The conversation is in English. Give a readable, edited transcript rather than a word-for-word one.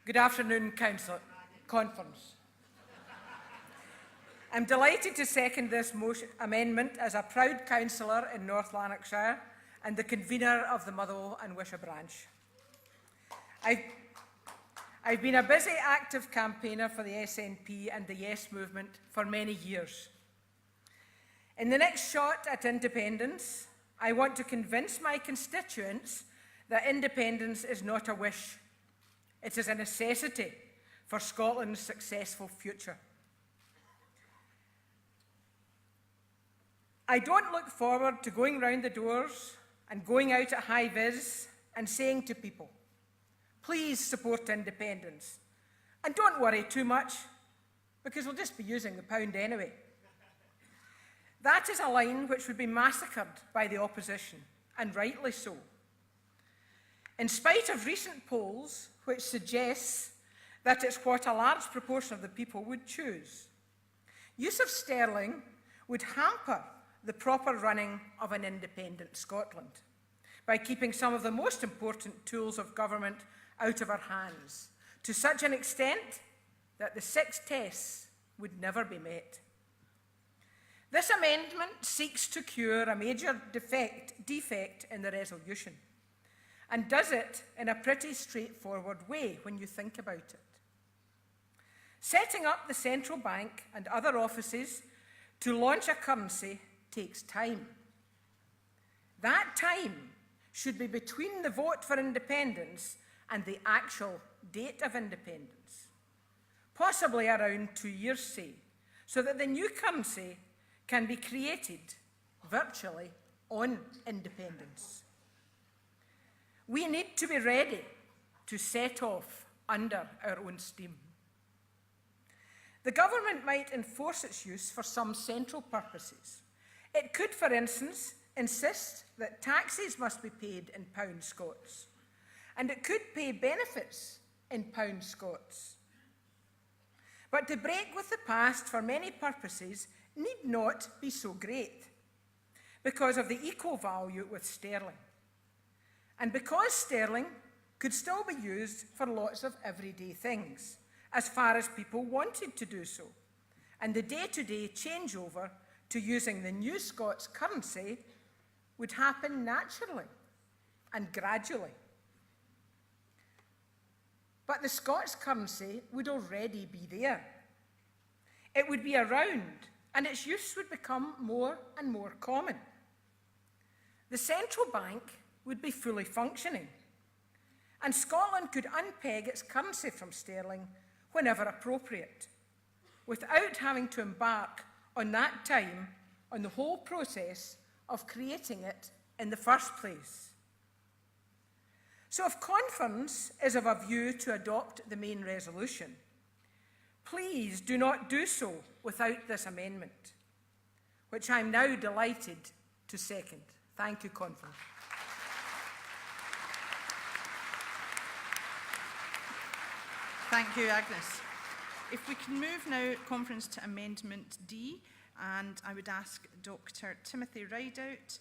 Good afternoon, Council Conference. I'm delighted to second this amendment as a proud councillor in North Lanarkshire and the convener of the Motherwell and Wishaw branch. I've been a busy, active campaigner for the SNP and the Yes movement for many years. In the next shot at independence, I want to convince my constituents that independence is not a wish. It is a necessity for Scotland's successful future. I don't look forward to going round the doors and going out at high vis and saying to people, please support independence. And don't worry too much, because we'll just be using the pound anyway. That is a line which would be massacred by the opposition, and rightly so. In spite of recent polls which suggests that it's what a large proportion of the people would choose, use of sterling would hamper the proper running of an independent Scotland by keeping some of the most important tools of government out of our hands, to such an extent that the 6 tests would never be met. This amendment seeks to cure a major defect in the resolution, and does it in a pretty straightforward way when you think about it. Setting up the central bank and other offices to launch a currency takes time. That time should be between the vote for independence and the actual date of independence, possibly around 2 years, say, so that the new currency can be created virtually on independence. We need to be ready to set off under our own steam. The government might enforce its use for some central purposes. It could, for instance, insist that taxes must be paid in pound Scots, and it could pay benefits in pound Scots. But to break with the past for many purposes need not be so great, because of the equal value with sterling, and because sterling could still be used for lots of everyday things, as far as people wanted to do so, and the day-to-day changeover to using the new Scots currency would happen naturally and gradually. But the Scots currency would already be there. It would be around, and its use would become more and more common. The central bank would be fully functioning, and Scotland could unpeg its currency from sterling whenever appropriate, without having to embark on that time on the whole process of creating it in the first place. So if Conference is of a view to adopt the main resolution, please do not do so without this amendment, which I am now delighted to second. Thank you, Conference. Thank you, Agnes. If we can move now, Conference, to Amendment D, and I would ask Dr. Timothy Rideout